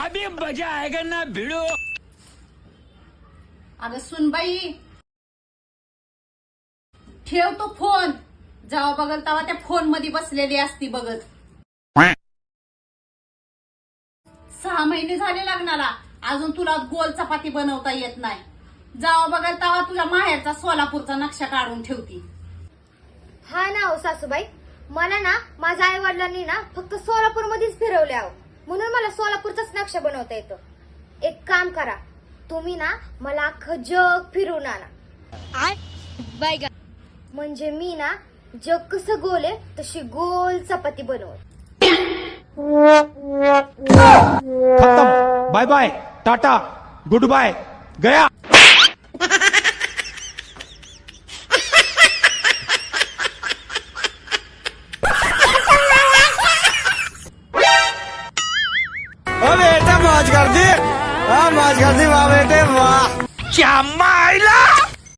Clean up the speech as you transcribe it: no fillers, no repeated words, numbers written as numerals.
अभी मजा आएगा ना भिड़ो. अगं सुनबाई, ठेव तो फोन. जेव्हा बघल तेव्हा त्या फोन मध्ये बसलेली असती बघत. 6 महिने झाले लग्नाला, अजून तुला गोल चपाती बनवता येत नाही. जेव्हा बघल तेव्हा तुझ्या माहेरचा सोलापूरचा नक्षा काढून ठेवती. हा ना हो सासूबाई, मला ना माझ्या आई वडिलांनी ना फक्त सोलापूर मध्येच फिरवले आहो, म्हणून मला सोलापूरचाच नक्षा बनवता येतो. एक काम करा, तुम्ही ना मला अख्खं जग फिरून आणा. म्हणजे मी ना जग कसं गोल आहे तशी गोल चपाती बनवत. खत्म. Bye bye, tata, goodbye, गया. ओ बेटा मौज कर दी, हाँ मौज कर दी, वाह बेटे वाह.